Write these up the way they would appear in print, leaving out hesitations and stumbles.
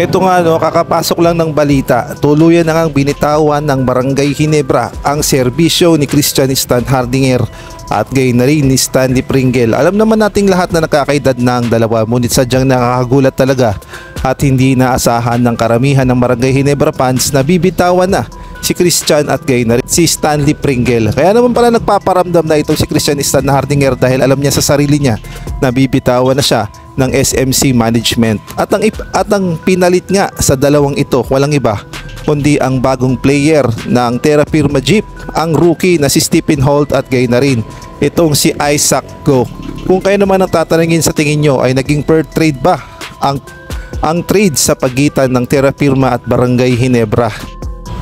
Ito nga no, kakapasok lang ng balita, tuluyan na ngang binitawan ng Barangay Ginebra ang serbisyo ni Christian Stan Hardinger at gayon na rin ni Stanley Pringle. Alam naman nating lahat na nakakaedad na ang dalawa, ngunit sadyang nakakagulat talaga at hindi naasahan ng karamihan ng Barangay Ginebra fans na bibitawan na si Christian at gayon na rin si Stanley Pringle. Kaya naman pala nagpaparamdam na itong si Christian Stan Hardinger dahil alam niya sa sarili niya na bibitawan na siya ng SMC management at ang pinalit nga sa dalawang ito walang iba kundi ang bagong player ng Terra Firma Jeep, ang rookie na si Stephen Holt at gayon na rin itong si Isaac Go. Kung kayo naman ang tatanungin, sa tingin nyo ay naging fair trade ba ang trade sa pagitan ng Terra Firma at Barangay Ginebra?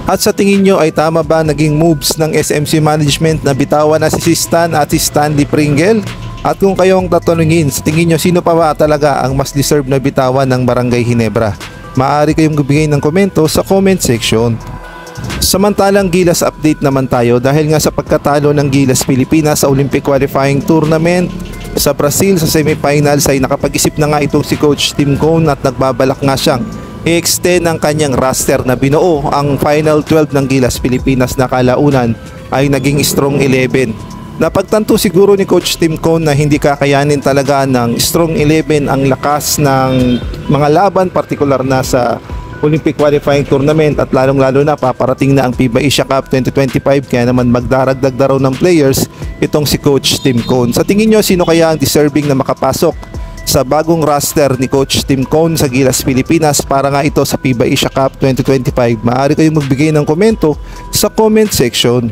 At sa tingin nyo ay tama ba naging moves ng SMC management na bitawan na si Stan at si Stanley Pringle? At kung kayong tatanungin, sa tingin nyo sino pa ba talaga ang mas deserve na bitawan ng Barangay Ginebra? Maaari kayong magbigay ng komento sa comment section. Samantalang Gilas update naman tayo dahil nga sa pagkatalo ng Gilas Pilipinas sa Olympic Qualifying Tournament sa Brazil sa semifinals ay nakapag-isip na nga itong si Coach Tim Cone at nagbabalak nga siyang i-extend ang kanyang roster na binuo. Ang final 12 ng Gilas Pilipinas na kalaunan ay naging strong 11. Napagtanto siguro ni Coach Tim Cone na hindi kakayanin talaga ng strong 11 ang lakas ng mga laban, partikular na sa Olympic Qualifying Tournament at lalong-lalo na paparating na ang FIBA Asia Cup 2025, kaya naman magdaragdag na raw ng players itong si Coach Tim Cone. Sa tingin nyo, sino kaya ang deserving na makapasok sa bagong roster ni Coach Tim Cone sa Gilas Pilipinas para nga ito sa FIBA Asia Cup 2025? Maaari kayong magbigay ng komento sa comment section.